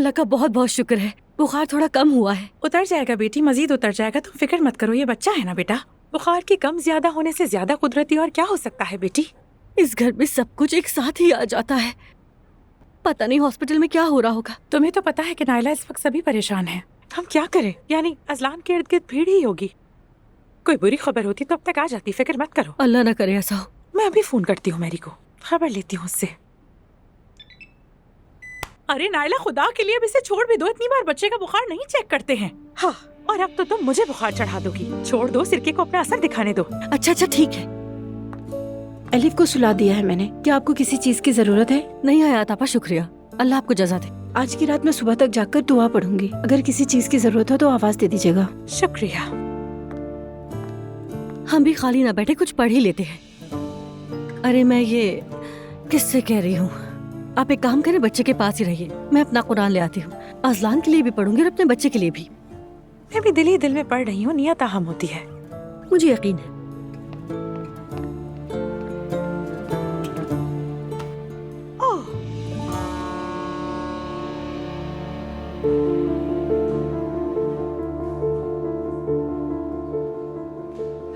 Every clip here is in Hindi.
अल्लाह का बहुत बहुत शुक्र है, बुखार थोड़ा कम हुआ है। उतर जाएगा बेटी, मजीद उतर जाएगा, तुम फिक्र मत करो। ये बच्चा है ना बेटा, बुखार की कम ज्यादा होने से ज्यादा कुदरती और क्या हो सकता है बेटी। इस घर में सब कुछ एक साथ ही आ जाता है। पता नहीं हॉस्पिटल में क्या हो रहा होगा। तुम्हें तो पता है कि नायला इस वक्त सभी परेशान हैं। हम क्या करें? यानी अजलान के इर्द गिर्द भीड़ ही होगी। कोई बुरी खबर होती तो अब तक आ जाती, फिक्र मत करो। अल्लाह ना करे ऐसा हो। मैं अभी फोन करती हूँ मैरी को, खबर लेती हूँ उससे। अरे नायला, खुदा के लिए अब इसे छोड़ भी दो, इतनी बार बच्चे का बुखार नहीं चेक करते हैं। हाँ, और अब तो तुम मुझे बुखार चढ़ा दोगी। छोड़ दो, सिरके को अपना असर दिखाने दो। अच्छा ठीक है। अलीफ को सुला दिया है मैंने। क्या आपको किसी चीज की जरूरत है? नहीं आया तापा, शुक्रिया, अल्लाह आपको जज़ा दे। आज की रात मैं सुबह तक जाकर दुआ पढ़ूंगी। अगर किसी चीज की जरूरत हो तो आवाज दे दीजिएगा। शुक्रिया। हम भी खाली ना बैठे, कुछ पढ़ ही लेते हैं। अरे मैं ये किससे कह रही हूँ, आप एक काम करें, बच्चे के पास ही रहिए, मैं अपना कुरान ले आती हूँ। अजलान के लिए भी पढ़ूंगी और अपने बच्चे के लिए भी। मैं भी दिल ही दिल में पढ़ रही हूँ, नियत अहम होती है। मुझे यकीन है।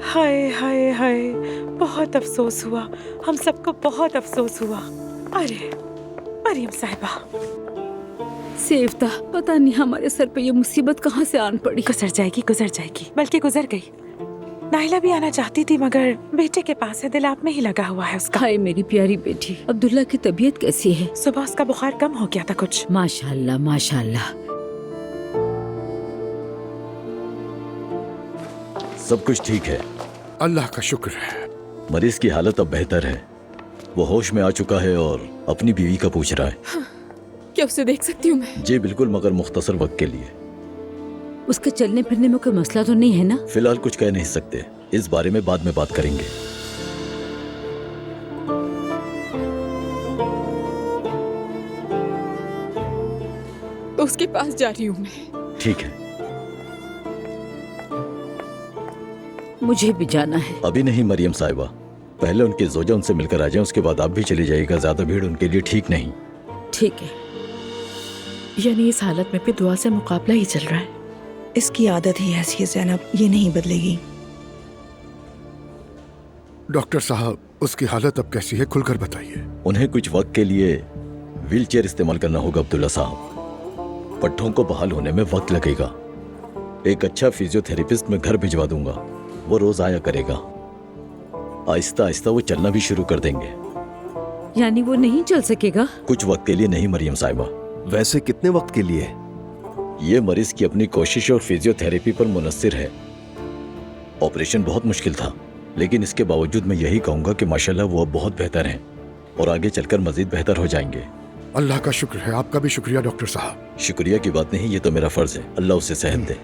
हाय हाय हाय, बहुत अफसोस हुआ, हम सबको बहुत अफसोस हुआ। अरे मरियम साहिबा, सेफ्ता, पता नहीं हमारे सर पे ये मुसीबत कहाँ से आन पड़ी। गुजर जाएगी, बल्कि गुजर गई। नाइला भी आना चाहती थी मगर बेटे के पास है, दिल आप में ही लगा हुआ है उसका। हाय मेरी प्यारी बेटी, अब्दुल्ला की तबीयत कैसी है? सुबह उसका बुखार कम हो गया था कुछ। माशाल्लाह माशाल्लाह। सब कुछ ठीक है, अल्लाह का शुक्र है। मरीज की हालत अब बेहतर है, वो होश में आ चुका है और अपनी बीवी का पूछ रहा है। क्या उसे देख सकती हूँ मैं? जी बिल्कुल, मगर मुख्तसर वक्त के लिए। उसके चलने फिरने में कोई मसला तो नहीं है ना? फिलहाल कुछ कह नहीं सकते, इस बारे में बाद में बात करेंगे। तो उसके पास जा रही हूँ मैं। ठीक है। मुझे भी जाना है। अभी नहीं मरियम साहिबा, पहले उनके जोजा उनसे मिलकर आ जाएं, उसके बाद आप भी चली जाइएगा। ज्यादा भीड़ उनके लिए ठीक नहीं। ठीक है। यानी इस हालत में भी दुआ से मुकाबला ही चल रहा है। इसकी आदत ही ऐसी है ज़ैनब, ये नहीं बदलेगी। डॉक्टर साहब, उसकी हालत अब कैसी है, खुलकर बताइए। उन्हें कुछ वक्त के लिए व्हीलचेयर इस्तेमाल करना होगा अब्दुल्ला साहब। पट्टों को बहाल होने में वक्त लगेगा। एक अच्छा फिजियोथेरेपिस्ट मैं घर भिजवा दूंगा, वो रोज आया करेगा। आहिस्ता आहिस्ता वो चलना भी शुरू कर देंगे। यानी वो नहीं चल सकेगा? कुछ वक्त के लिए नहीं मरियम साहिबा। वैसे कितने वक्त के लिए? ये मरीज की अपनी कोशिश और फिजियोथेरेपी पर मुनस्सिर है। ऑपरेशन बहुत मुश्किल था, लेकिन इसके बावजूद मैं यही कहूंगा कि माशाल्लाह वो अब बहुत बेहतर हैं और आगे चलकर मजीद बेहतर हो जाएंगे। अल्लाह का शुक्र है। आपका भी शुक्रिया डॉक्टर साहब। शुक्रिया की बात नहीं, ये तो मेरा फर्ज है। अल्लाह उसे सेहत दे।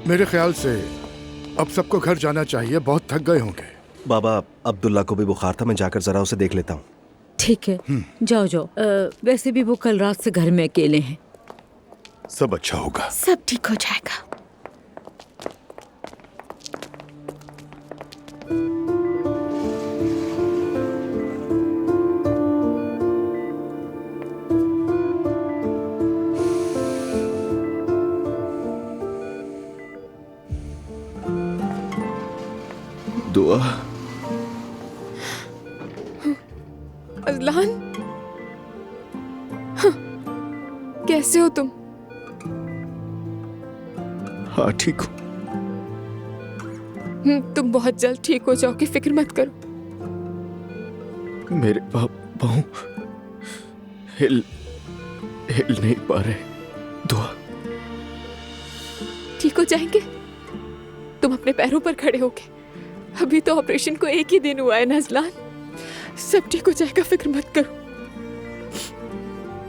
मेरे ख्याल से अब सबको घर जाना चाहिए, बहुत थक गए होंगे। बाबा, अब्दुल्ला को भी बुखार था, मैं जाकर जरा उसे देख लेता हूँ। ठीक है, जाओ जाओ। वैसे भी वो कल रात से घर में अकेले हैं। सब अच्छा होगा। सब ठीक हो जाएगा। दुआ। अजलान, कैसे हो तुम? हाँ ठीक हूँ। तुम बहुत जल्द ठीक हो जाओगे, फिक्र मत करो। मेरे पाँव हिल नहीं पा रहे। दुआ। ठीक हो जाएंगे, तुम अपने पैरों पर खड़े होगे। अभी तो ऑपरेशन को एक ही दिन हुआ है नजलान, सब ठीक हो जाएगा, फिक्र मत करो।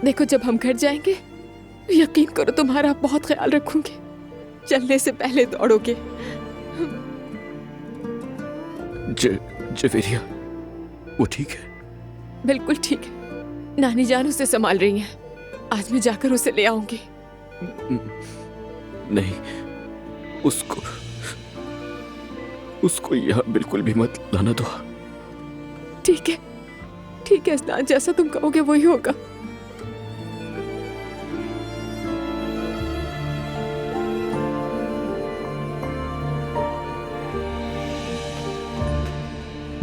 देखो, जब हम घर जाएंगे यकीन करो तुम्हारा बहुत ख्याल रखूंगी। चलने से पहले दौड़ोगे। जवेरिया, वो ठीक है? बिल्कुल ठीक है, नानी जान उसे संभाल रही हैं। आज मैं जाकर उसे ले आऊंगी। नहीं, उसको यहाँ बिल्कुल भी मत लाना। दुआ। ठीक है, ठीक है अजलान, जैसा तुम कहोगे वही होगा।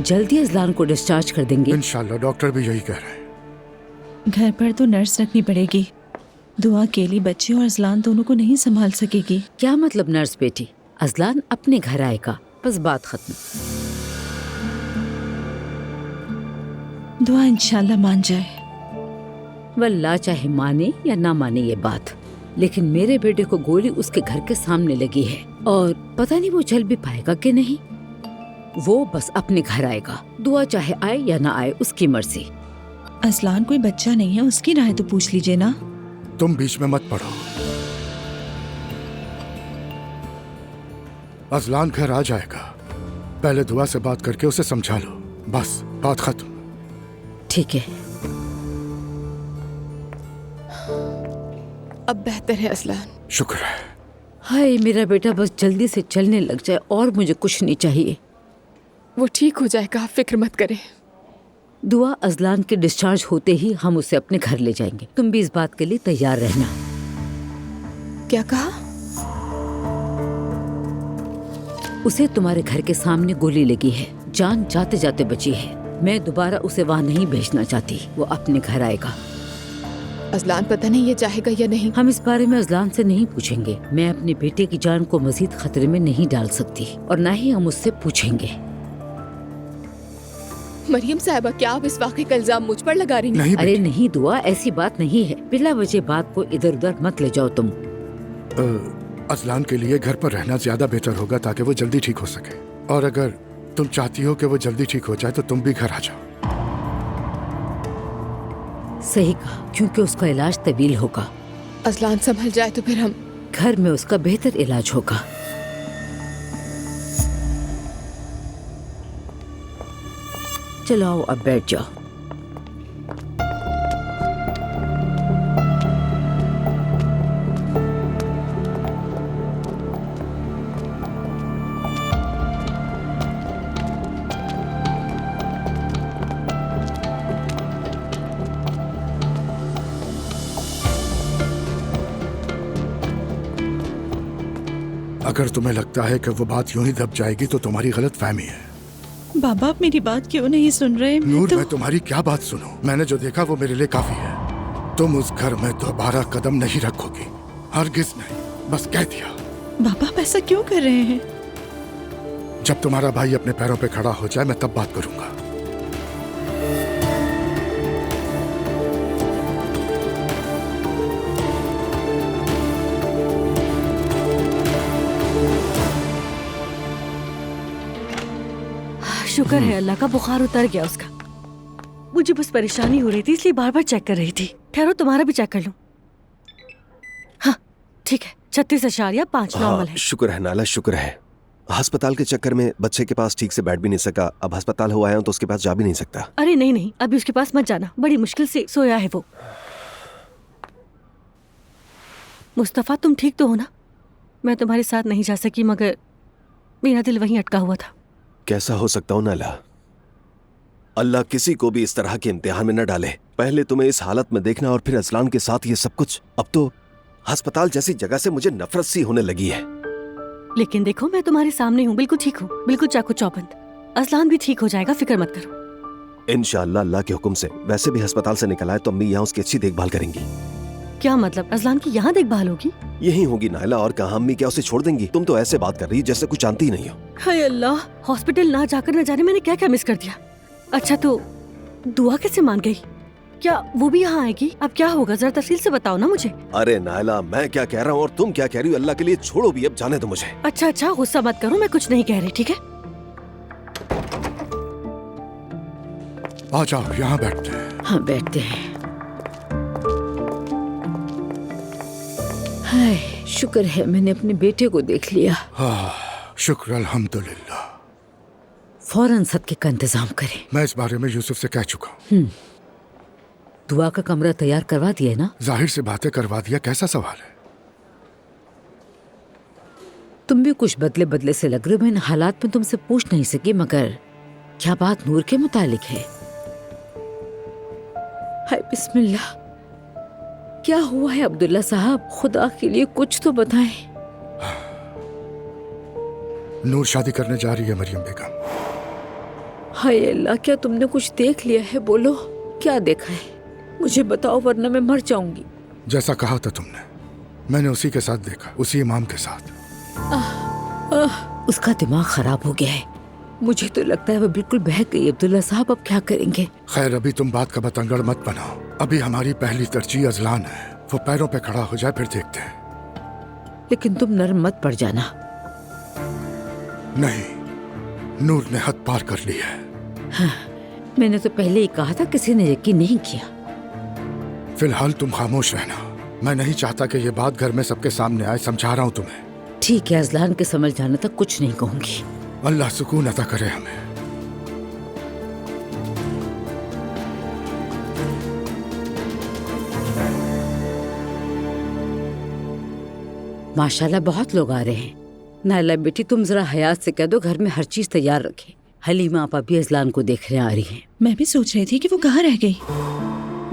जल्दी अजलान को डिस्चार्ज कर देंगे। इंशाल्लाह, डॉक्टर भी यही कह रहे हैं। घर पर तो नर्स रखनी पड़ेगी। दुआ अकेली बच्चे और अजलान दोनों को नहीं संभाल सकेगी। क्या मतलब नर्स बेटी? अजलान अपने घर आएगा, बस बात खत्म। दुआ इंशाल्लाह मान जाए। वल्लाह चाहे माने या ना माने ये बात, लेकिन मेरे बेटे को गोली उसके घर के सामने लगी है और पता नहीं वो चल भी पाएगा कि नहीं। वो बस अपने घर आएगा, दुआ चाहे आए या ना आए उसकी मर्जी। अजलान कोई बच्चा नहीं है, उसकी राय तो पूछ लीजिए ना। तुम बीच में मत पड़ो। अजलान घर आ जाएगा, पहले दुआ से बात करके उसे समझा लो, बस बात खत्म। ठीक है। अब बेहतर है अजलान। शुक्र है। हाय मेरा बेटा बस जल्दी से चलने लग जाए और मुझे कुछ नहीं चाहिए। वो ठीक हो जाएगा, आप फिक्र मत करें। दुआ अजलान के डिस्चार्ज होते ही हम उसे अपने घर ले जाएंगे। तुम भी इस बात के लिए तैयार रहना। क्या कहा? उसे तुम्हारे घर के सामने गोली लगी है, जान जाते जाते बची है। मैं दोबारा उसे वहाँ नहीं भेजना चाहती। वो अपने घर आएगा। अजलान पता नहीं ये चाहेगा या नहीं। हम इस बारे में अजलान से नहीं पूछेंगे। मैं अपने बेटे की जान को मजीद खतरे में नहीं डाल सकती और ना ही हम उससे पूछेंगे। मरियम साहिबा, क्या आप इस वाक़े का इल्जाम मुझ पर लगा रही हैं? नहीं अरे नहीं दुआ, ऐसी बात नहीं है। बिला वजह बात को इधर उधर मत ले जाओ तुम। अजलान के लिए घर पर रहना ज्यादा बेहतर होगा ताकि वो जल्दी ठीक हो सके। और अगर तुम चाहती हो कि वो जल्दी ठीक हो जाए तो तुम भी घर आ जाओ। सही कहा, क्योंकि उसका इलाज तवील होगा। अजलान संभल जाए तो फिर हम घर में उसका बेहतर इलाज होगा। चलो आओ, अब बैठ जाओ। अगर तुम्हें लगता है कि वो बात यूं ही दब जाएगी तो तुम्हारी गलत फहमी है। बाबा आप मेरी बात क्यों नहीं सुन रहे? नूर, मैं तुम्हारी क्या बात सुनूं? मैंने जो देखा वो मेरे लिए काफी है। तुम उस घर में दोबारा कदम नहीं रखोगी, हरगिज नहीं। बस कह दिया। बाबा आप ऐसा क्यों कर रहे हैं? जब तुम्हारा भाई अपने पैरों पे खड़ा हो जाए मैं तब बात करूंगा। शुक्र है अल्लाह का, बुखार उतर गया उसका। मुझे बस परेशानी हो रही थी इसलिए बार बार चेक कर रही थी। ठहरो तुम्हारा भी चेक कर लूं। हाँ ठीक है, 36.5 नॉर्मल है। शुक्र है नाला, शुक्र है। अस्पताल के चक्कर में बच्चे के पास ठीक से बैठ भी नहीं सका। अब अस्पताल हुआ है तो उसके पास जा भी नहीं सकता। अरे नहीं नहीं, अभी उसके पास मत जाना, बड़ी मुश्किल से सोया है वो। मुस्तफा तुम ठीक तो हो ना? मैं तुम्हारे साथ नहीं जा सकी मगर मेरा दिल वहीं अटका हुआ था। कैसा हो सकता हूँ नाला? अल्लाह किसी को भी इस तरह के इम्तिहान में न डाले। पहले तुम्हें इस हालत में देखना और फिर अजलान के साथ ये सब कुछ। अब तो अस्पताल जैसी जगह से मुझे नफरत सी होने लगी है। लेकिन देखो मैं तुम्हारे सामने हूँ, बिल्कुल ठीक हूँ, बिल्कुल चाकू चौबंद। अजलान भी ठीक हो जाएगा, फिक्र मत करो। इंशाअल्लाह अल्लाह के हुक्म से। वैसे भी अस्पताल से निकल आए तो अम्मी यहाँ उसकी अच्छी देखभाल करेंगी। क्या मतलब? अजलान की यहाँ देखभाल होगी? यही होगी नायला, और कहाँ। अम्मी क्या उसे छोड़ देंगी? तुम तो ऐसे बात कर रही जैसे कुछ जानती ही नहीं हो। हाय अल्लाह, हॉस्पिटल ना जाकर न जाने मैंने क्या क्या मिस कर दिया। अच्छा तो दुआ कैसे मान गई? क्या वो भी यहाँ आएगी? अब क्या होगा जरा तफसील से बताओ ना मुझे। अरे नायला, मैं क्या कह रहा हूँ और तुम क्या कह रही हो? अल्लाह के लिए छोड़ो भी, अब जाने दो मुझे। अच्छा अच्छा, गुस्सा मत करो, मैं कुछ नहीं कह रही, ठीक है? आ जाओ, यहाँ बैठते हैं। हाँ बैठते हैं। हाय शुक्र है मैंने अपने बेटे को देख लिया। हाँ शुक्र, अल्हम्दुलिल्लाह। फौरन सदके का इंतजाम करें। मैं इस बारे में यूसुफ से कह चुका हूँ। दुआ का कमरा तैयार करवा दिया है ना? जाहिर से बातें करवा दिया, कैसा सवाल है? तुम भी कुछ बदले बदले से लग रहे हो। मैं इन हालात में तुमसे पूछ नहीं सकी, मगर क्या बात नूर के मुतालिक है? हाय बिस्मिल्लाह। क्या हुआ है अब्दुल्ला साहब? खुदा के लिए कुछ तो बताएं। नूर शादी करने जा रही है मरियम बेगम। हाय अल्लाह, क्या तुमने कुछ देख लिया है? बोलो, क्या देखा है? मुझे बताओ वरना मैं मर जाऊंगी। जैसा कहा था तुमने, मैंने उसी के साथ देखा, उसी इमाम के साथ। उसका दिमाग खराब हो गया है। मुझे तो लगता है वो बिल्कुल बहक गई। अब्दुल्ला साहब अब क्या करेंगे? खैर, अभी तुम बात का बतंगड़ मत बनाओ। अभी हमारी पहली तरजीह अजलान है। वो पैरों पे खड़ा हो जाए फिर देखते हैं। लेकिन तुम नर्म मत पड़ जाना। नहीं, नूर ने हद पार कर ली है। हाँ, मैंने तो पहले ही कहा था, किसी ने यकीन नहीं किया। फिलहाल तुम खामोश रहना। मैं नहीं चाहता कि ये बात घर में सबके सामने आए। समझा रहा हूँ तुम्हें। ठीक है, अजलान के समझ जाने तक कुछ नहीं कहूंगी। अल्लाह सुकून अता करे हमें। माशाल्लाह बहुत लोग आ रहे हैं। नायला बेटी, तुम जरा हयात से कह दो घर में हर चीज तैयार रखे। हलीमा आपा भी अजलान को देखने आ रही हैं। मैं भी सोच रही थी कि वो कहाँ रह गई।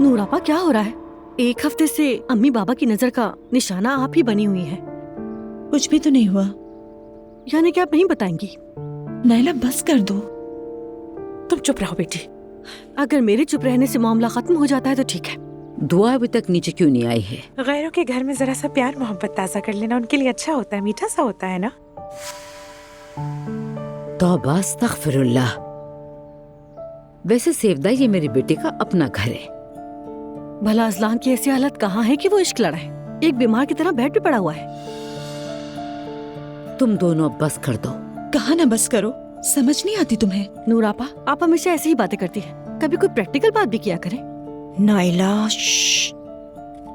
नूर आपा, क्या हो रहा है? एक हफ्ते से अम्मी बाबा की नजर का निशाना आप ही बनी हुई है। कुछ भी तो नहीं हुआ। यानी कि आप नहीं बताएंगी? नायला बस कर दो। तुम चुप रहो बेटी। अगर मेरे चुप रहने से मामला खत्म हो जाता है तो ठीक है। दुआ अभी तक नीचे क्यों नहीं आई है? गैरों के घर में जरा सा प्यार मोहब्बत ताज़ा कर लेना उनके लिए अच्छा होता है, मीठा सा होता है ना। तौबा अस्तगफिरुल्लाह। वैसे सेवदा, ये मेरी बेटी का अपना घर है। भला अजलान की ऐसी हालत कहाँ है कि वो इश्क लड़ा है? एक बीमार की तरह बेड पे पड़ा हुआ है। तुम दोनों अब बस कर दो। कहा ना बस करो, समझ नहीं आती तुम्हें? नूर आपा, आप हमेशा ऐसी ही बातें करती हैं। कभी कोई प्रैक्टिकल बात भी किया करें। नायला,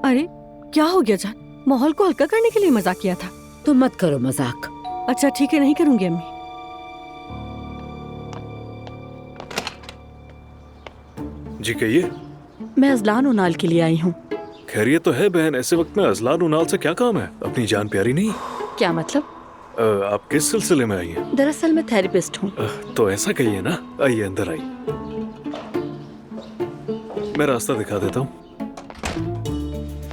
अरे क्या हो गया जान? माहौल को हल्का करने के लिए मजाक किया था। तुम मत करो मजाक। अच्छा ठीक है, नहीं करूंगी अम्मी। जी कहिए। मैं अजलान उनाल के लिए आई हूँ। खैरियत तो है बहन, ऐसे वक्त में अजलान उनाल से क्या काम है? अपनी जान प्यारी नहीं? क्या मतलब? आप किस सिलसिले में आई हैं? दरअसल मैं थेरेपिस्ट हूँ। तो ऐसा कहिए ना। आइए अंदर आइए, मैं रास्ता दिखा देता हूँ।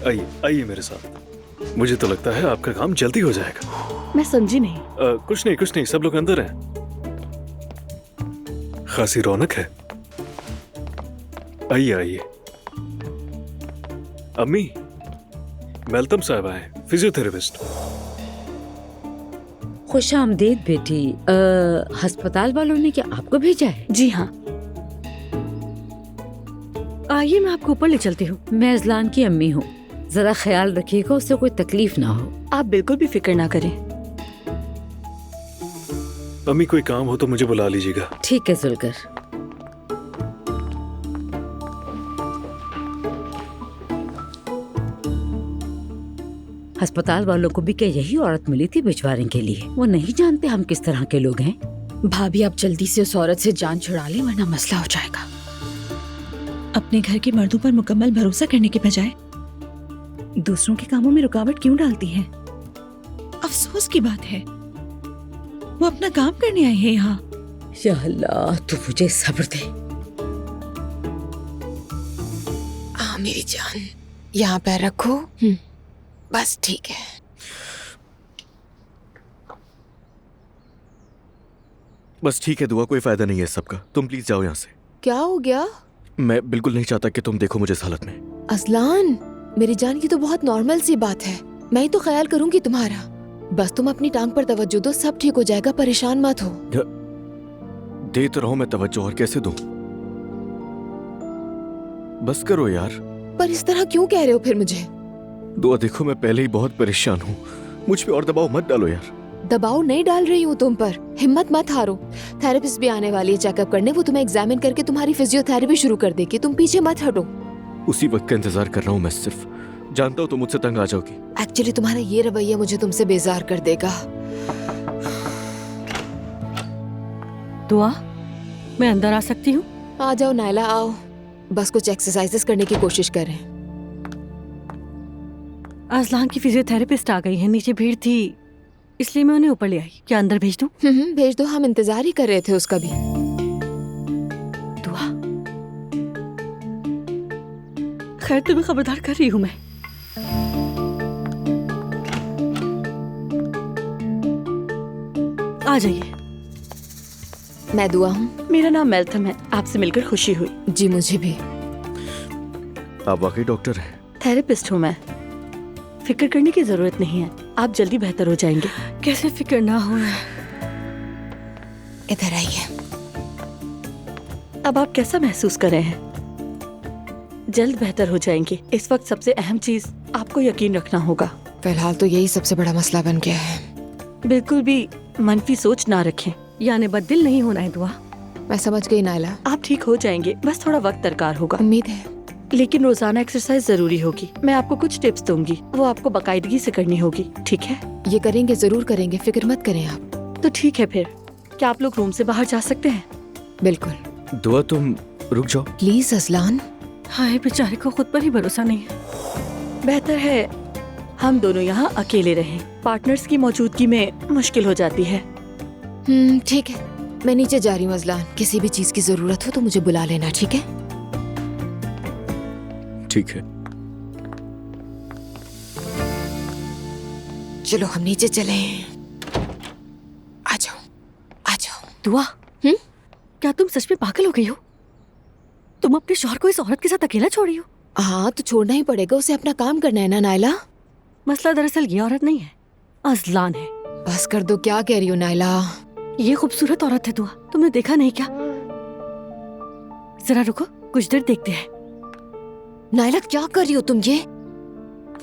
आइए आइए मेरे साथ। मुझे तो लगता है आपका काम जल्दी हो जाएगा। मैं समझी नहीं। कुछ नहीं, सब लोग अंदर हैं। खासी रौनक है। आइए आइए। अम्मी, मेलतम साहब आए, फिजियोथेरेपिस्ट। खुश आमदीद बेटी। अस्पताल वालों ने क्या आपको भेजा है? जी हाँ। आइए, मैं आपको ऊपर ले चलती हूँ। मैं अजलान की अम्मी हूँ। जरा ख्याल रखिएगा, उससे कोई तकलीफ ना हो। आप बिल्कुल भी फिक्र ना करें। अम्मी, कोई काम हो तो मुझे बुला लीजिएगा। ठीक है जुलकर। अस्पताल वालों को भी क्या यही औरत मिली थी भिजवाने के लिए? वो नहीं जानते हम किस तरह के लोग हैं। भाभी, आप जल्दी से उस औरत से जान छुड़ा लें वरना मसला हो जाएगा। अपने घर के मर्दों पर मुकम्मल भरोसा करने के बजाय दूसरों के कामों में रुकावट क्यों डालती हैं? अफसोस की बात है, वो अपना काम करने आई है यहाँ। या अल्लाह, तू मुझे सब्र दे। मेरी जान, यहाँ पैर रखो। बस ठीक है। बस ठीक है दुआ, कोई फायदा नहीं है सबका। तुम प्लीज जाओ यहाँ से। क्या हो गया? मैं बिल्कुल नहीं चाहता कि तुम देखो मुझे इस हालत में। अजलान, मेरी जान, की तो बहुत नॉर्मल सी बात है। मैं ही तो ख्याल करूंगी तुम्हारा। बस तुम अपनी टांग पर तवज्जो दो, सब ठीक हो जाएगा, परेशान मत हो। दे तो रहो मैं तवज्जो, और कैसे दूं? बस करो यार। पर इस तरह क्यों कह रहे हो फिर मुझे? दुआ देखो, मैं पहले ही बहुत परेशान हूँ, मुझ पे और दबाव मत डालो यार। दबाव नहीं डाल रही हूँ तुम पर, हिम्मत मत हारो। थेरेपिस्ट भी आने वाली है चेकअप करने, वो तुम्हें एग्जामिन करके तुम्हारी फिजियोथेरेपी शुरू कर देगी। तुम पीछे मत हटो। उसी वक्त का इंतजार कर रहा हूँ मैं सिर्फ। जानता हूँ तुम मुझसे तंग आ जाओगी। एक्चुअली तुम्हारा ये रवैया मुझे तुमसे बेजार कर देगा। दुआ, मैं अंदर आ सकती हूँ? आ जाओ नायला, आओ। बस कुछ एक्सरसाइजेस करने की कोशिश करें। अजलान की फिजियोथेरेपिस्ट आ गई है, नीचे भीड़ थी इसलिए मैं उन्हें ऊपर ले आई। क्या अंदर भेज दूं? भेज दो, हम इंतजार ही कर रहे थे उसका भी। दुआ, खैर तुम्हें खबरदार कर रही हूँ मैं। आ जाइए। मैं दुआ हूँ। मेरा नाम मेलथम है, आपसे मिलकर खुशी हुई। जी मुझे भी। आप वाकई डॉक्टर हैं? थेरेपिस्ट हूँ मैं। फिक्र करने की जरूरत नहीं है, आप जल्दी बेहतर हो जाएंगे। कैसे फिक्र ना हो। इधर आइए। अब आप कैसा महसूस कर रहे हैं? जल्द बेहतर हो जाएंगे। इस वक्त सबसे अहम चीज आपको यकीन रखना होगा। फिलहाल तो यही सबसे बड़ा मसला बन गया है। बिल्कुल भी मनफी सोच ना रखें, यानी बददिल नहीं होना है दुआ। मैं समझ गई नायला। आप ठीक हो जाएंगे, बस थोड़ा वक्त दरकार होगा। उम्मीद है। लेकिन रोजाना एक्सरसाइज जरूरी होगी। मैं आपको कुछ टिप्स दूंगी, वो आपको बाकायदगी से करनी होगी, ठीक है? ये करेंगे, जरूर करेंगे, फिक्र मत करें आप। तो ठीक है फिर, क्या आप लोग रूम से बाहर जा सकते हैं? बिल्कुल। दुआ तुम रुक जाओ प्लीज अजलान। हाय, बेचारे को खुद पर ही भरोसा नहीं है। बेहतर है हम दोनों यहाँ अकेले रहें। पार्टनर्स की मौजूदगी में मुश्किल हो जाती है। ठीक है, मैं नीचे जा रही हूँ अजलान। किसी भी चीज की जरूरत हो तो मुझे बुला लेना, ठीक है? ठीक है। चलो हम नीचे चले। आ जाओ, आ जाओ। दुआ, क्या तुम सच में पागल हो गई हो? तुम अपने शौहर को इस औरत के साथ अकेला छोड़ी हो? हाँ तो छोड़ना ही पड़ेगा, उसे अपना काम करना है ना नायला। मसला दरअसल ये औरत नहीं है, अजलान है। बस कर दो, क्या कह रही हो नायला? ये खूबसूरत औरत है दुआ, तुमने देखा नहीं क्या? जरा रुको, कुछ देर देखते हैं। नायला क्या कर रही हो तुम ये?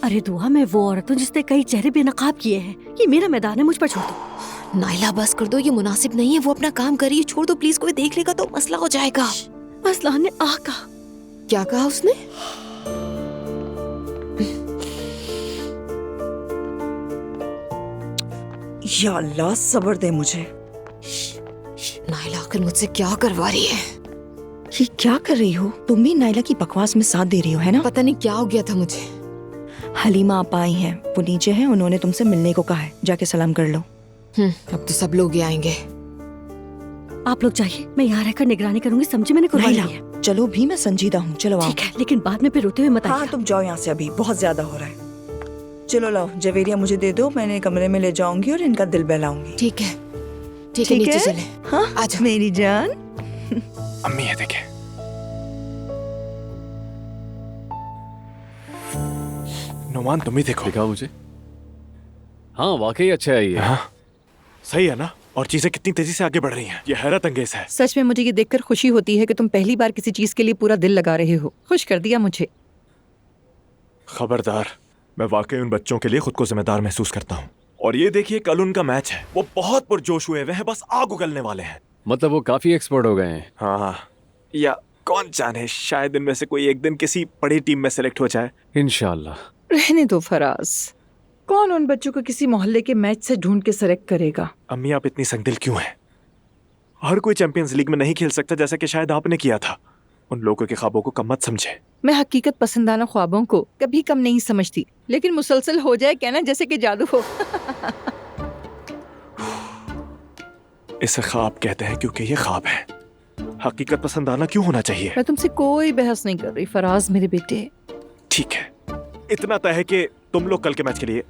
अरे दुआ, मैं वो औरत हूँ जिसने कई चेहरे बेनकाब किए हैं। ये मेरा मैदान है, मुझ पर छोड़ दो। नायला बस कर दो, ये मुनासिब नहीं है। वो अपना काम कर रही है, छोड़ दो प्लीज। कोई देख लेगा तो मसला हो जाएगा। अजलान ने आ कहा। क्या कहा उसने? या अल्लाह, सब्र दे मुझे। नायला आखिर मुझसे क्या करवा रही है? ये क्या कर रही हो? तुम भी नायला की बकवास में साथ दे रही हो, है ना? पता नहीं क्या हो गया था मुझे। हलीमा आप आई हैं, वो नीचे हैं, उन्होंने तुमसे मिलने को कहा है। जाके सलाम कर लो। अब तो सब लोग ही आएंगे। आप लोग जाइए, मैं यहाँ रहकर निगरानी करूंगी, समझी? मैंने कुर्बानी नायला, है। चलो भी, मैं संजीदा हूँ। चलो आओ। ठीक है, लेकिन बाद में फिर रोते हुए मत आइए। हाँ तुम जाओ यहाँ से, अभी बहुत ज्यादा हो रहा है। चलो लाओ, जवेरिया मुझे दे दो, मैंने कमरे में ले जाऊंगी और इनका दिल बहलाऊंगी। ठीक है, ठीक है, नीचे चले। हाँ आजा मेरी जान। अम्मी ये देखे। नुमान तुम ही देखो। दिखा मुझे। हाँ वाकई अच्छा है ये। हाँ सही है ना? और चीजें कितनी तेजी से आगे बढ़ रही हैं, ये हैरत अंगेज है। सच में मुझे ये देखकर खुशी होती है कि तुम पहली बार किसी चीज के लिए पूरा दिल लगा रहे हो। खुश कर दिया मुझे। खबरदार, मैं वाकई उन बच्चों के लिए खुद को जिम्मेदार महसूस करता हूँ। और ये देखिए, कल उनका मैच है, वो बहुत पुरजोश हुए हुए हैं, बस आग उगलने वाले हैं। मतलब वो काफी एक्सपर्ट हो गए हैं। हाँ, या कौन जाने, शायद इनमें से कोई एक दिन किसी बड़ी टीम में सेलेक्ट हो जाए। इंशाल्लाह। रहने दो फराज, कौन उन बच्चों को किसी मोहल्ले के मैच से ढूंढ के सेलेक्ट करेगा? अम्मी आप इतनी संगदिल क्यों हैं? हर कोई चैंपियंस लीग में नहीं खेल सकता जैसा कि शायद आपने किया था। उन लोगों के ख्वाबों को कम मत समझे। मैं हकीकत पसंदाना ख्वाबों को कभी कम नहीं समझती, लेकिन मुसलसल हो जाए कहना जैसे कि जादू हो। इसे ख्वाब कहते हैं क्योंकि ये ख्वाब है। हकीकत पसंदाना क्यों होना चाहिए? मैं तुमसे कोई बहस नहीं कर रही फराज मेरे बेटे। ठीक है, इतना तय है कि तुम लोग कल के मैच के लिए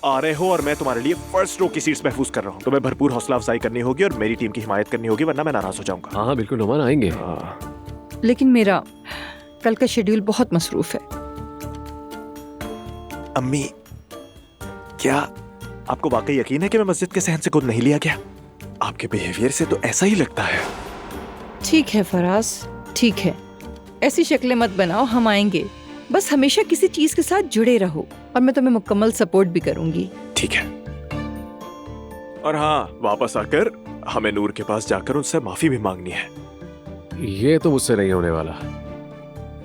आ रहे हो और मैं तुम्हारे लिए फर्स्ट रो की सीट्स महफूज कर रहा हूँ। तुम्हें भरपूर हौसला अफजाई करनी होगी और मेरी टीम की हिमायत करनी होगी, वरना मैं नाराज हो जाऊंगा। हाँ बिल्कुल नुमान, आएंगे। लेकिन मेरा कल का शेड्यूल बहुत मसरूफ है। अम्मी, क्या आपको वाकई यकीन है कि मैं मस्जिद के सहन से खुद नहीं लिया गया? आपके बिहेवियर से तो ऐसा ही लगता है। ठीक है फराज, ठीक है, ऐसी शक्लें मत बनाओ, हम आएंगे। बस हमेशा किसी चीज के साथ जुड़े रहो और मैं तुम्हें मुकम्मल सपोर्ट भी करूंगी। ठीक है। और हाँ, वापस आकर हमें नूर के पास जाकर उनसे माफी भी मांगनी है। ये तो मुझसे नहीं होने वाला।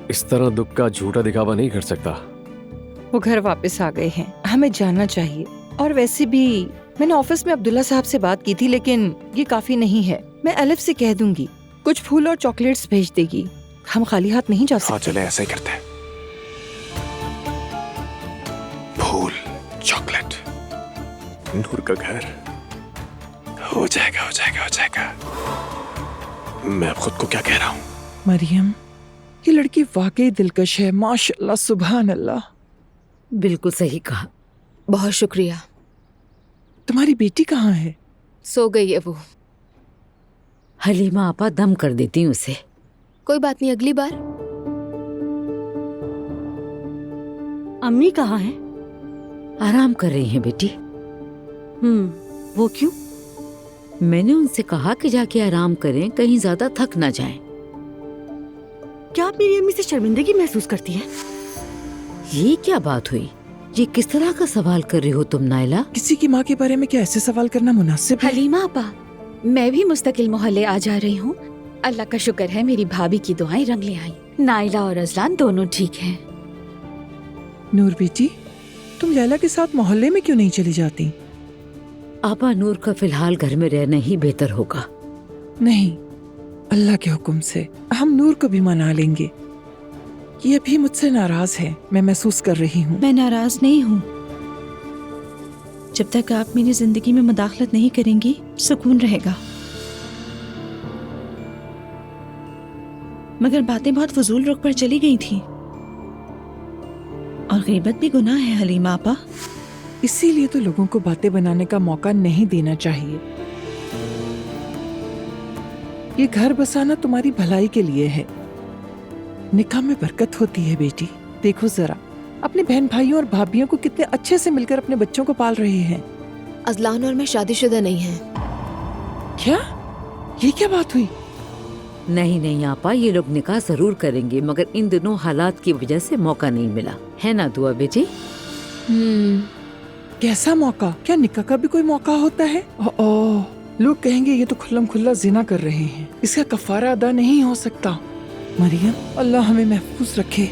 इस तरह दुख का झूठा दिखावा नहीं कर सकता। वो घर वापस आ गए हैं, हमें जाना चाहिए। और वैसे भी मैंने ऑफिस में अब्दुल्ला साहब से बात की थी, लेकिन ये काफी नहीं है। मैं अलिफ से कह दूंगी, कुछ फूल और चॉकलेट्स भेज देगी। हम खाली हाथ नहीं जा सकते। हाँ चले, ऐसा ही करते हैं। फूल, चॉकलेट, नूर का घर हो जाएगा, हो जाएगा, हो जाएगा। मैं अब खुद को क्या कह रहा हूँ? मरियम, ये लड़की वाकई दिलकश है, माशाल्लाह, सुभान अल्लाह। बिल्कुल सही कहा। बहुत शुक्रिया। तुम्हारी बेटी कहाँ है? सो गई है वो। हलीमा आपा दम कर देती हूँ उसे। कोई बात नहीं, अगली बार। अम्मी कहाँ हैं? आराम कर रही हैं बेटी। वो क्यों? मैंने उनसे कहा कि जाके आराम करें, कहीं ज्यादा थक ना जाएं। क्या आप मेरी अम्मी से शर्मिंदगी महसूस करती हैं? ये क्या बात हुई? ये किस तरह का सवाल कर रही हो तुम नायला? किसी की माँ के बारे में क्या ऐसे सवाल करना मुनासिब है? हलीमा आपा, मैं भी मुस्तकिल मोहल्ले आ जा रही हूँ। अल्लाह का शुक्र है मेरी भाभी की दुआएं रंग ले आई। नाइला और अजलान दोनों ठीक हैं। नूर बेटी, तुम लैला के साथ मोहल्ले में क्यों नहीं चली जाती? आपा, नूर का फिलहाल घर में रहना ही बेहतर होगा। नहीं, अल्लाह के हुक्म से हम नूर को भी मना लेंगे। ये अभी मुझसे नाराज है, मैं महसूस कर रही हूँ। मैं नाराज नहीं हूँ। जब तक आप मेरी जिंदगी में मुदाखलत नहीं करेंगी, सुकून रहेगा। मगर बातें बहुत फजूल रुख पर चली गई थी, और गीबत भी गुनाह है हलीमा आपा। इसीलिए तो लोगों को बातें बनाने का मौका नहीं देना चाहिए। ये घर बसाना तुम्हारी भलाई के लिए है। निकाह में बरकत होती है बेटी। देखो जरा, अपने बहन भाइयों और भाभियों को कितने अच्छे से मिलकर अपने बच्चों को पाल रहे हैं। अजलान और मैं शादीशुदा नहीं है। क्या? ये क्या बात हुई? नहीं नहीं आपा, ये लोग निकाह जरूर करेंगे, मगर इन दिनों हालात की वजह से मौका नहीं मिला है ना दुआ बेटी? कैसा मौका? क्या निकाह का भी कोई मौका होता है? ओह, लोग कहेंगे ये तो खुल्लम खुल्ला जिना कर रहे हैं, इसका कफारा अदा नहीं हो सकता। मरियम, अल्लाह हमें महफूज रखे।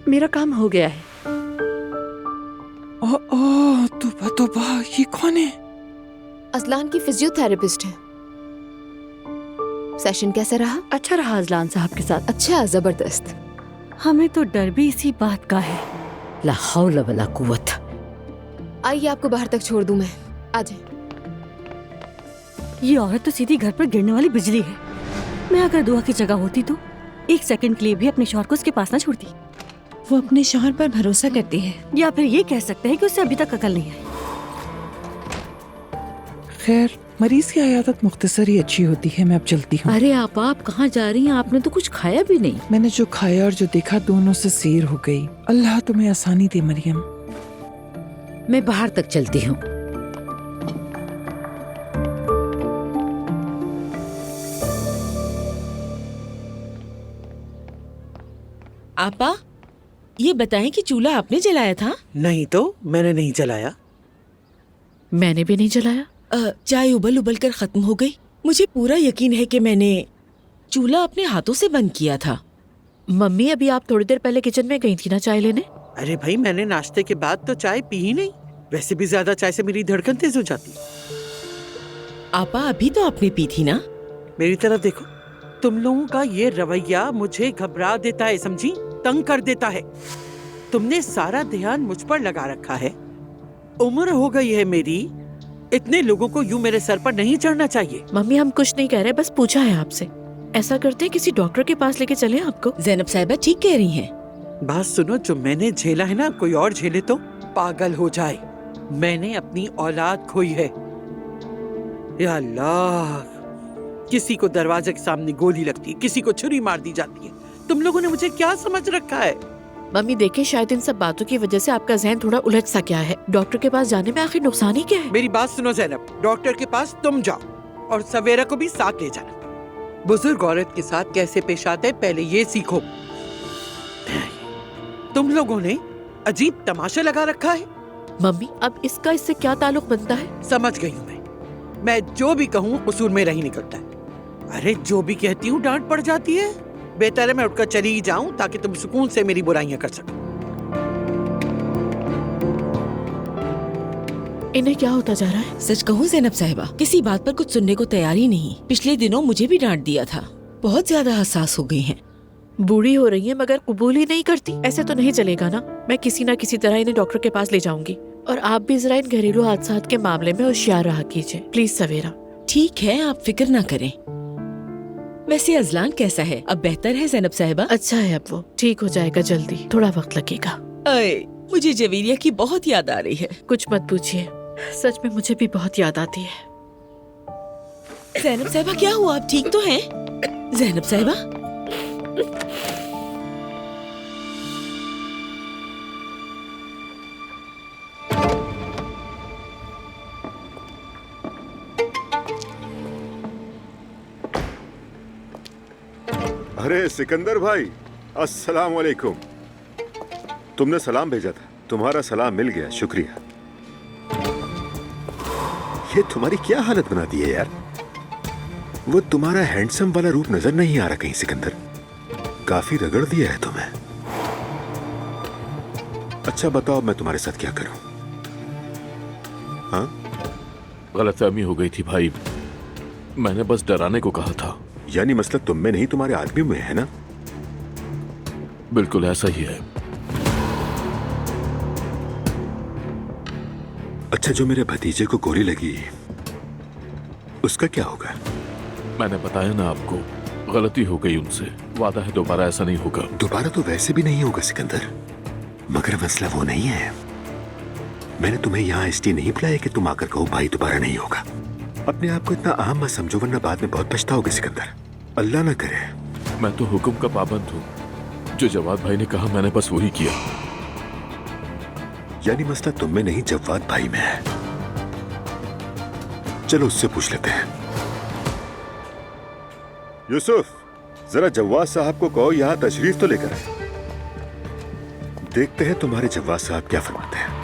मेरा काम हो गया है। ओह, तौबा, ये कौन है? अजलान की फिजियोथेरेपिस्ट है। सेशन कैसा रहा? अच्छा रहा अजलान साहब के साथ। अच्छा, जबरदस्त। हमें तो डर भी इसी बात का है। ला हौला वला कुव्वत। आइए, आपको बाहर तक छोड़ दूं मैं। आ जाए। ये औरत तो सीधी घर पर गिरने वाली बिजली है। मैं अगर दुआ की जगह होती तो एक सेकंड के लिए भी अपने शौहर को उसके पास ना छोड़ती। वो अपने शौहर पर भरोसा करती है, या फिर ये कह सकते हैं कि उसे अभी तक अकल नहीं आई। खैर, मरीज की आयादत मुख्तसर ही अच्छी होती है। मैं अब चलती हूँ। अरे आप कहाँ जा रही हैं? आपने तो कुछ खाया भी नहीं। मैंने जो खाया और जो देखा दोनों से सैर हो गई। अल्लाह तुम्हें आसानी दे मरियम। मैं बाहर तक चलती हूँ। आपा, ये बताएं कि चूल्हा आपने जलाया था? नहीं तो मैंने नहीं जलाया। मैंने भी नहीं जलाया। चाय उबल उबल कर खत्म हो गई। मुझे पूरा यकीन है कि मैंने चूल्हा अपने हाथों से बंद किया था। मम्मी, अभी आप थोड़ी देर पहले किचन में गई थी ना चाय लेने? अरे भाई, मैंने नाश्ते के बाद तो चाय पी ही नहीं। वैसे भी ज्यादा चाय से मेरी धड़कन तेज हो जाती। आपा, अभी तो आपने पी थी ना। मेरी तरफ देखो। तुम लोगों का ये रवैया मुझे घबरा देता है, समझी? तंग कर देता है। तुमने सारा ध्यान मुझ पर लगा रखा है। उम्र हो गई है मेरी। इतने लोगों को यूं मेरे सर पर नहीं चढ़ना चाहिए। मम्मी, हम कुछ नहीं कह रहे, बस पूछा है आपसे। ऐसा करते हैं, किसी डॉक्टर के पास लेके चलें आपको। ज़ैनब साहिबा ठीक कह रही हैं। बात सुनो, जो मैंने झेला है ना, कोई और झेले तो पागल हो जाए। मैंने अपनी औलाद खोई है। या अल्लाह, किसी को दरवाजे के सामने गोली लगती है, किसी को छुरी मार दी जाती है। तुम लोगों ने मुझे क्या समझ रखा है? मम्मी देखिए, शायद इन सब बातों की वजह से आपका जहन थोड़ा उलझ सा गया है। डॉक्टर के पास जाने में आखिर नुकसान ही क्या है? मेरी बात सुनो ज़ैनब, डॉक्टर के पास तुम जाओ और सवेरा को भी साथ ले जाना। बुजुर्ग औरत के साथ कैसे पेश आते हैं पहले ये सीखो। तुम लोगों ने अजीब तमाशा लगा रखा है। मम्मी, अब इसका इससे क्या ताल्लुक बनता है? समझ गई हूँ मैं जो भी कहूँ कसूर मेरा ही निकलता है। अरे जो भी कहती हूँ डांट पड़ जाती है। बेहतर है मैं उठकर चली ही जाऊं ताकि तुम सुकून से मेरी बुराइयां कर सको। इन्हें क्या होता जा रहा है? सच कहूँ ज़ैनब साहिबा, किसी बात पर कुछ सुनने को तैयार ही नहीं। पिछले दिनों मुझे भी डांट दिया था। बहुत ज्यादा हसास हो गई हैं। बूढ़ी हो रही है मगर कबूल ही नहीं करती। ऐसे तो नहीं चलेगा ना। मैं किसी ना किसी तरह इन्हें डॉक्टर के पास ले जाऊंगी और आप भी जरा इन घरेलू हादसात के मामले में होशियार रहा कीजिए प्लीज सवेरा। ठीक है, आप फिक्र ना करें। वैसे अजलान कैसा है? अब बेहतर है ज़ैनब साहिबा? अच्छा है, अब वो ठीक हो जाएगा जल्दी, थोड़ा वक्त लगेगा। अय, मुझे जवेरिया की बहुत याद आ रही है। कुछ मत पूछिए, सच में मुझे भी बहुत याद आती है। ज़ैनब साहिबा क्या हुआ? आप ठीक तो हैं? ज़ैनब साहिबा? अरे सिकंदर भाई, अस्सलाम वालेकुम। तुमने सलाम भेजा था, तुम्हारा सलाम मिल गया, शुक्रिया। ये तुम्हारी क्या हालत बना दी है यार। वो तुम्हारा हैंडसम वाला रूप नजर नहीं आ रहा कहीं सिकंदर, काफी रगड़ दिया है तुम्हें। अच्छा बताओ मैं तुम्हारे साथ क्या करूं? हाँ? गलतफहमी हो गई थी भाई, मैंने बस डराने को कहा था। यानी मसला तुम में नहीं तुम्हारे आदमी में है ना? बिल्कुल ऐसा ही है। अच्छा, जो मेरे भतीजे को गोली लगी उसका क्या होगा? मैंने बताया ना आपको, गलती हो गई उनसे, वादा है दोबारा ऐसा नहीं होगा। दोबारा तो वैसे भी नहीं होगा सिकंदर, मगर मसला वो नहीं है। मैंने तुम्हें यहाँ इसलिए नहीं बुलाया कि तुम आकर कहो भाई दोबारा नहीं होगा। अपने आप को इतना आम मत समझो, वरना बाद में बहुत पछताओगे सिकंदर, अल्लाह ना करे। मैं तो हुक्म का पाबंद हूँ, जो जवाद भाई ने कहा मैंने बस वही किया। यानी मसला तुम में नहीं जवाद भाई में है। चलो उससे पूछ लेते हैं। यूसुफ, जरा जवाद साहब को कहो यहाँ तशरीफ तो लेकर आए। देखते हैं तुम्हारे जवाद साहब क्या फरमाते हैं।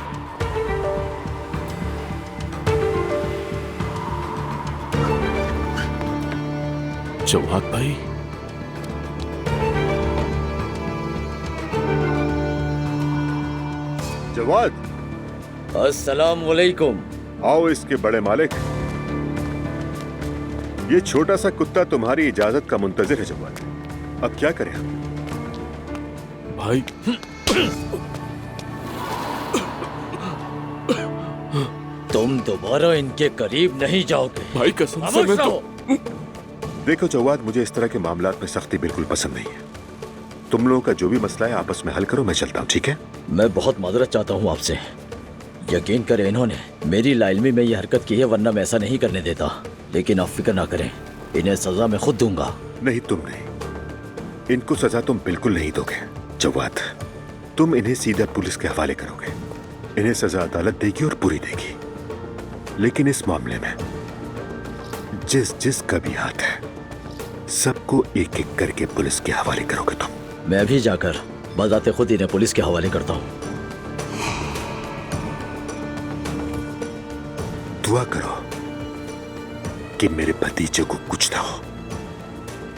जवाद भाई, जवाद, अस्सलाम वालेकुम। आओ इसके बड़े मालिक, ये छोटा सा कुत्ता तुम्हारी इजाजत का मुंतजिर है जवाद। अब क्या करें हम? भाई तुम दोबारा इनके करीब नहीं जाओगे। भाई कसम से मैं तो... देखो जवाद, मुझे इस तरह के मामलात में सख्ती बिल्कुल पसंद नहीं है। तुम लोगों का जो भी मसला है आपस में हल करो, मैं चलता हूँ, ठीक है? मैं बहुत माजरत चाहता हूँ आपसे। यकीन करें, इन्होंने मेरी लाइल्मी में ये हरकत की है, वरना मैं ऐसा नहीं करने देता। लेकिन आप फिक्र ना करें, इन्हें सजा मैं खुद दूंगा। नहीं, तुम नहीं, इनको सजा तुम बिल्कुल नहीं दोगे जवाद। तुम इन्हें सीधा पुलिस के हवाले करोगे, इन्हें सजा अदालत देगी और पूरी देगी। लेकिन इस मामले में जिसका भी हाथ है, सबको एक एक करके पुलिस के हवाले करोगे तुम। मैं भी जाकर बजाते खुद इन्हें पुलिस के हवाले करता हूँ। दुआ करो कि मेरे भतीजे को कुछ ना हो।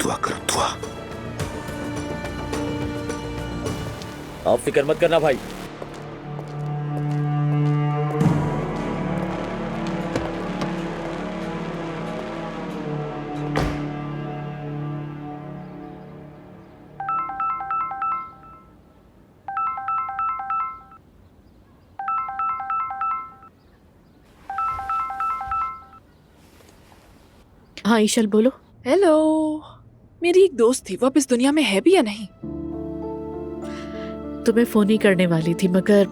दुआ करो, दुआ। आप फिक्र मत करना भाई। हाँ ईशल बोलो। हेलो, मेरी एक दोस्त थी, वो अब इस दुनिया में है भी या नहीं? तुम्हें फोन ही करने वाली थी, मगर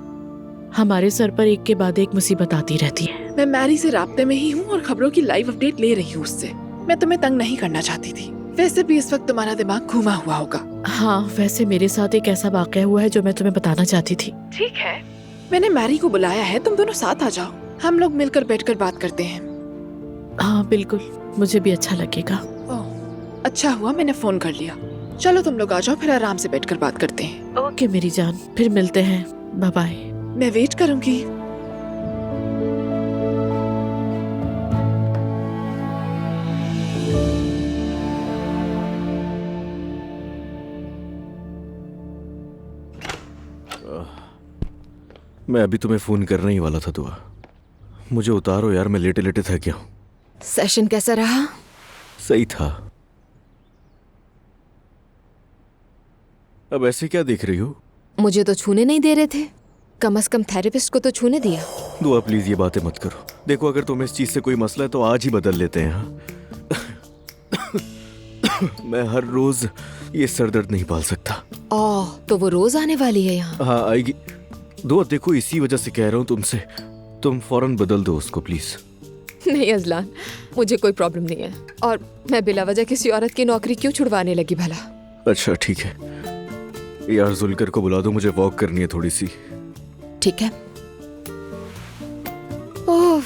हमारे सर पर एक के बाद एक मुसीबत आती रहती है। मैं मैरी से राब्ते में ही हूँ और खबरों की लाइव अपडेट ले रही हूँ उससे। मैं तुम्हें तंग नहीं करना चाहती थी। वैसे भी इस वक्त तुम्हारा दिमाग घूमा हुआ होगा। हाँ, वैसे मेरे साथ एक ऐसा वाकया हुआ है जो मैं तुम्हें बताना चाहती थी। ठीक है, मैंने मैरी को बुलाया है, तुम दोनों साथ आ जाओ, हम लोग मिलकर बैठकर बात करते हैं। हाँ बिल्कुल, मुझे भी अच्छा लगेगा। ओह, अच्छा हुआ मैंने फोन कर लिया। चलो तुम लोग आ जाओ, फिर आराम से बैठकर बात करते हैं। ओके मेरी जान, फिर मिलते हैं, बाय बाय। मैं वेट करूंगी। मैं अभी तुम्हें फोन करने ही वाला था। दुआ, मुझे उतारो यार, मैं लेटे लेटे थक गया हूँ। सेशन कैसा रहा? सही था। अब ऐसे क्या देख रही हो? मुझे तो छूने नहीं दे रहे थे। कम से कम थेरेपिस्ट को तो छूने दिया। दुआ प्लीज ये बातें मत करो। देखो अगर तुम्हें इस चीज से कोई मसला है तो आज ही बदल लेते हैं। हाँ? मैं हर रोज ये सर दर्द नहीं पाल सकता। ओह, तो वो रोज आने वाली है यहाँ? हाँ आएगी। दुआ देखो इसी वजह से कह रहा हूँ तुमसे, तुम फौरन बदल दो उसको प्लीज। नहीं अजलान, मुझे कोई प्रॉब्लम नहीं है और मैं बिला वजह किसी औरत की नौकरी क्यों छुड़वाने लगी भला। अच्छा ठीक है यार, जुलकर को बुला दो, मुझे वॉक करनी है थोड़ी सी। ठीक है। ओह,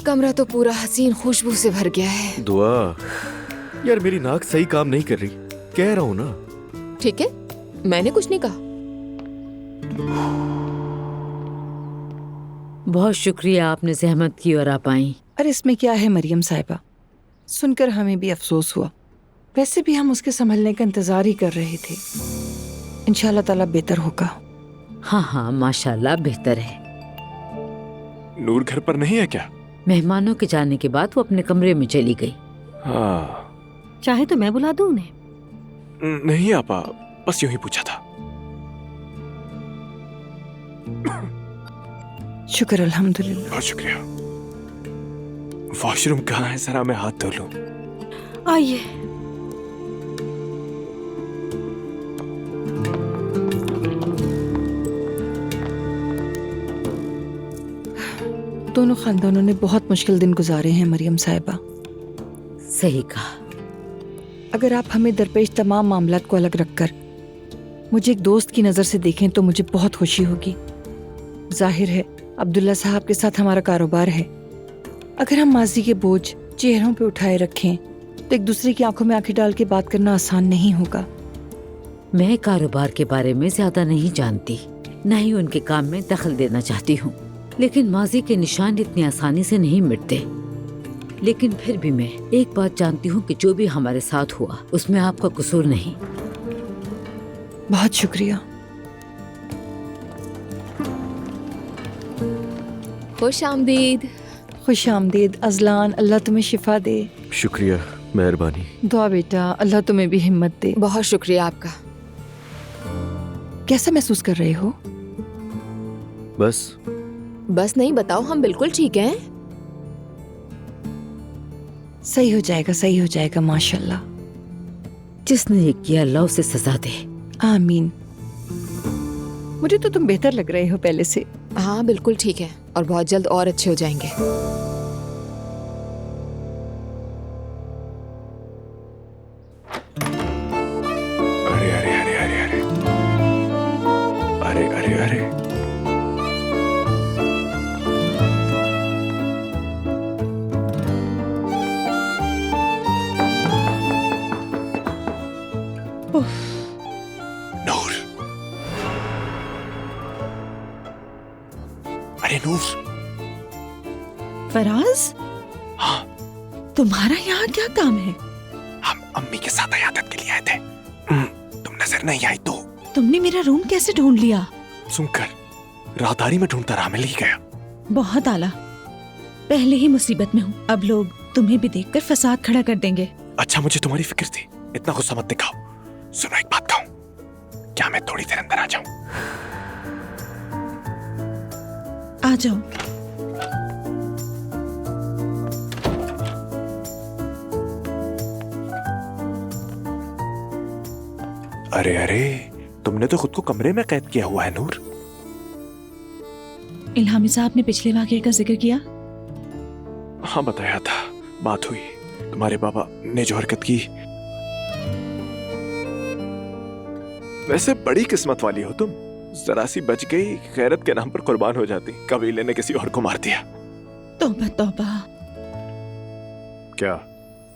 कमरा तो पूरा हसीन खुशबू से भर गया है। दुआ यार मेरी नाक सही काम नहीं कर रही, कह रहा हूँ ना। ठीक है, मैंने कुछ नहीं कहा। बहुत शुक्रिया आपने जहमत की और आप आई। अरे इसमें क्या है मरियम साहिबा, सुनकर हमें भी अफसोस हुआ। वैसे भी हम उसके संभलने का इंतजार ही कर रहे थे। इंशाल्लाह ताला बेहतर होगा। हाँ हाँ माशाल्लाह बेहतर है। नूर घर पर नहीं है क्या? मेहमानों के जाने के बाद वो अपने कमरे में चली गई। हाँ चाहे तो मैं बुला दूं उन्हें। नहीं आपा, बस यूं ही पूछा था। शुक्र अल्हम्दुलिल्लाह। बहुत शुक्रिया। वॉशरूम कहाँ है, जरा मैं हाथ धो लूं। आइए। दोनों खानदानों ने बहुत मुश्किल दिन गुजारे हैं मरियम साहिबा। सही कहा। अगर आप हमें दरपेश तमाम मामलात को अलग रखकर मुझे एक दोस्त की नज़र से देखें तो मुझे बहुत खुशी होगी। जाहिर है अब्दुल्ला साहब के साथ हमारा कारोबार है। अगर हम माजी के बोझ चेहरों पे उठाए रखें तो एक दूसरे की आंखों में आंखें डाल के बात करना आसान नहीं होगा। मैं कारोबार के बारे में ज्यादा नहीं जानती, न ही उनके काम में दखल देना चाहती हूँ, लेकिन माजी के निशान इतनी आसानी से नहीं मिटते। लेकिन फिर भी मैं एक बात जानती हूँ कि जो भी हमारे साथ हुआ उसमें आपका कसूर नहीं। बहुत शुक्रिया। खुश आमदीद। खुश आमदीद अजलान, अल्लाह तुम्हें शिफा दे। शुक्रिया, मेहरबानी। दुआ बेटा, अल्लाह तुम्हें भी हिम्मत दे। बहुत शुक्रिया आपका। कैसा महसूस कर रहे हो? बस नहीं, बताओ। हम बिल्कुल ठीक हैं। सही हो जाएगा, सही हो जाएगा माशाल्लाह। जिसने ये किया अल्लाह उसे सजा दे। आमीन। मुझे तो तुम बेहतर लग रहे हो पहले से। हाँ बिल्कुल ठीक है और बहुत जल्द और अच्छे हो जाएंगे। अरे अरे अरे अरे अरे अरे अरे अरे नूर, अरे नूर। फराज, हाँ तुम्हारा यहाँ क्या काम है? हम अम्मी के साथ अयादत के लिए आए थे। तुम नजर नहीं आई तो तुमने मेरा रूम कैसे ढूंढ लिया? सुनकर राहदारी में ढूंढता रहा, मिल ही गया। बहुत आला। पहले ही मुसीबत में हूँ, अब लोग तुम्हें भी देखकर फसाद खड़ा कर देंगे। अच्छा मुझे तुम्हारी फिक्र थी, इतना गुस्सा मत दिखाओ। सुनो एक बात कहूं, क्या मैं थोड़ी देर अंदर आ जाऊं? आ जाओ। अरे अरे, तुमने तो खुद को कमरे में कैद किया हुआ है नूर। इल्हामी साहब ने पिछले वाकये का जिक्र किया? हाँ बताया था, बात हुई। तुम्हारे बाबा ने जो हरकत की, वैसे बड़ी किस्मत वाली हो तुम। जरा सी बच गई, गैरत के नाम पर कुर्बान हो जाती, कबीले ने किसी और को मार दिया। तौबा तौबा। क्या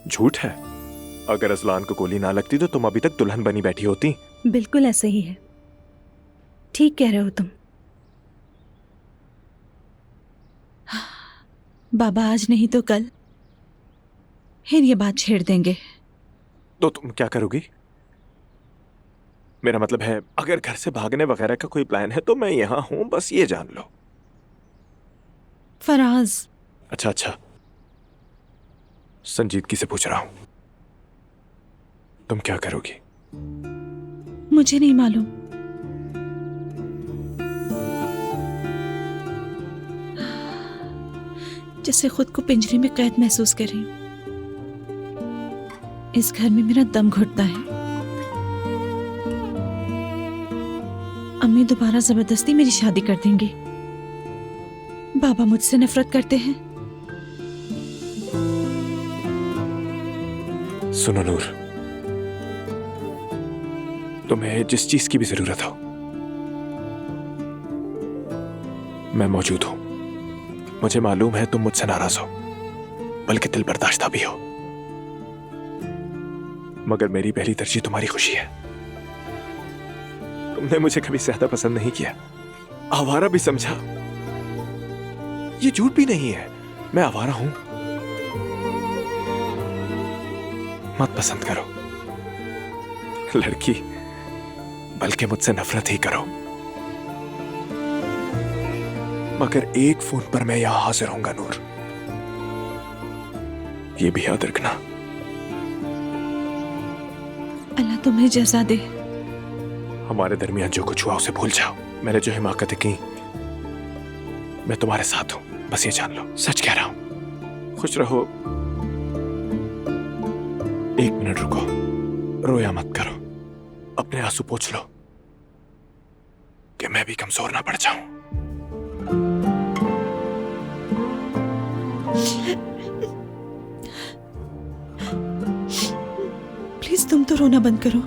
झूठ है? अगर अजलान को गोली ना लगती तो तुम अभी तक दुल्हन बनी बैठी होती। बिल्कुल ऐसे ही है, ठीक कह रहे हो तुम। बाबा आज नहीं तो कल फिर ये बात छेड़ देंगे। तो तुम क्या करोगी? मेरा मतलब है, अगर घर से भागने वगैरह का कोई प्लान है तो मैं यहां हूं, बस ये जान लो। फराज। अच्छा अच्छा, संजीदगी से पूछ रहा हूं, तुम क्या करोगी? मुझे नहीं मालूम। जैसे खुद को पिंजरे में कैद महसूस कर रही हूँ। इस घर में मेरा दम घुटता है। अम्मी दोबारा जबरदस्ती मेरी शादी कर देंगी। बाबा मुझसे नफरत करते हैं। सुनो नूर, तुम्हें जिस चीज की भी जरूरत हो मैं मौजूद हूं। मुझे मालूम है तुम मुझसे नाराज हो, बल्कि दिल बर्दाश्ता भी हो, मगर मेरी पहली तरजीह तुम्हारी खुशी है। तुमने मुझे कभी ज्यादा पसंद नहीं किया, आवारा भी समझा। ये झूठ भी नहीं है, मैं आवारा हूं। मत पसंद करो लड़की, बल्कि मुझसे नफरत ही करो, मगर एक फोन पर मैं यहां हाजिर होऊंगा नूर, ये भी याद रखना। अल्लाह तुम्हें जज़ा दे। हमारे दरमियान जो कुछ हुआ उसे भूल जाओ। मैंने जो हिमाकतें की, मैं तुम्हारे साथ हूं, बस ये जान लो। सच कह रहा हूं। खुश रहो। एक मिनट रुको, रोया मत करो, अपने आंसू पोंछ लो कि मैं भी कमजोर ना पड़ जाऊं। प्लीज तुम तो रोना बंद करो।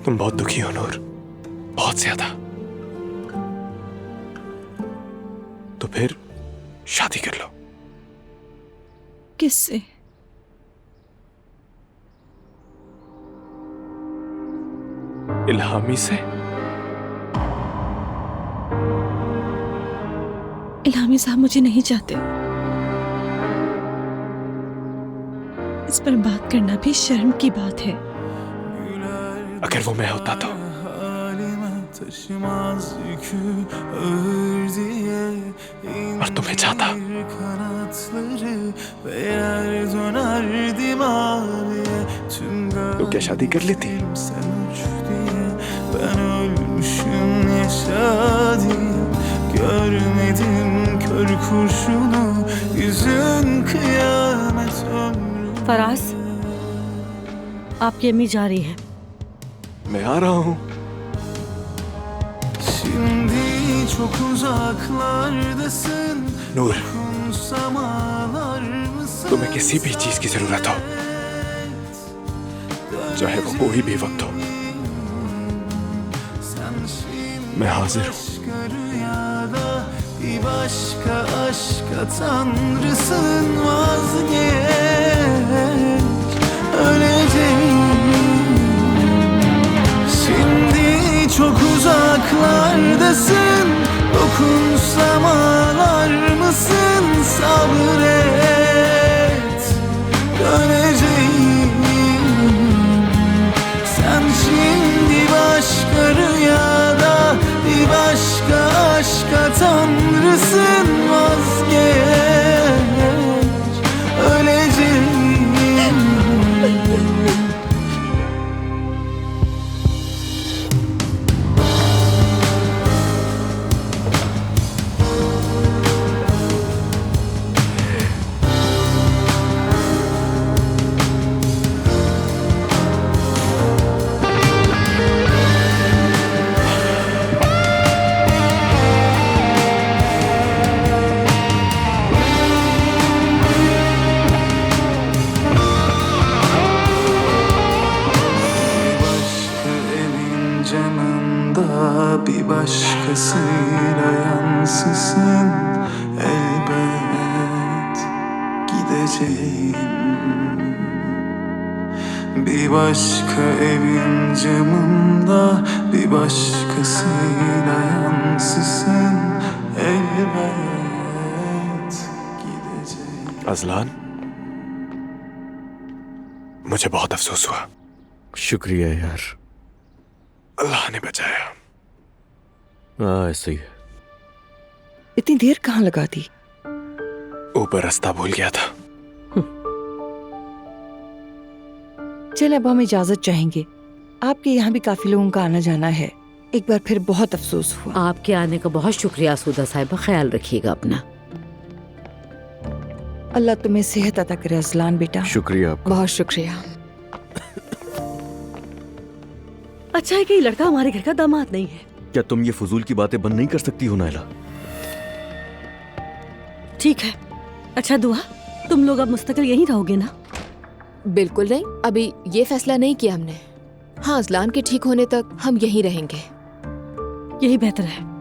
तुम बहुत दुखी हो नूर, बहुत ज्यादा। तो फिर शादी कर लो। किससे? इल्हामी से। इल्हामी साहब मुझे नहीं चाहते। इस पर बात करना भी शर्म की बात है। अगर वो मैं होता तो और तुम्हें चाहता तो क्या शादी कर लेती? फराज, आपकी अम्मी जा रही है। मैं आ रहा हूँ। नूर, तुम्हें किसी भी चीज की जरूरत हो, चाहे वो कोई भी वक्त हो, मैं हाजिर हूँ। Bir başka aşka tanrısın, vazgeç, öleceğim. Şimdi çok uzaklardasın, dokunsam ağlar mısın? Sabret, döneceğim. Sen şimdi başka rüyada, bir başka aşka tanrısın, vazgeç, öleceğim. Bir başkasıyla yansısın, elbet gideceğim. Bir başka evin camında, bir başkasıyla yansısın, elbet gideceğim. Azlan, मुझे बहुत अफसोस हुआ। शुक्रिया यार। अल्लाह ने बचाया। हाँ ऐसे ही है। इतनी देर कहाँ लगा दी? ऊपर रास्ता भूल गया था। चल अब हम इजाजत चाहेंगे। आपके यहाँ भी काफी लोगों का आना जाना है। एक बार फिर बहुत अफसोस हुआ। आपके आने का बहुत शुक्रिया सुधा साहिबा, ख्याल रखिएगा अपना। अल्लाह तुम्हें सेहत अता करे अजलान बेटा। शुक्रिया आपका। बहुत शुक्रिया। अच्छा है कि ये लड़का हमारे घर का दामाद नहीं है। क्या तुम ये फजूल की बातें बंद नहीं कर सकती हो नायला? ठीक है। अच्छा दुआ, तुम लोग अब मुस्तकिल यहीं रहोगे ना? बिल्कुल नहीं, अभी ये फैसला नहीं किया हमने। हाँ, अजलान के ठीक होने तक हम यहीं रहेंगे। यही बेहतर है।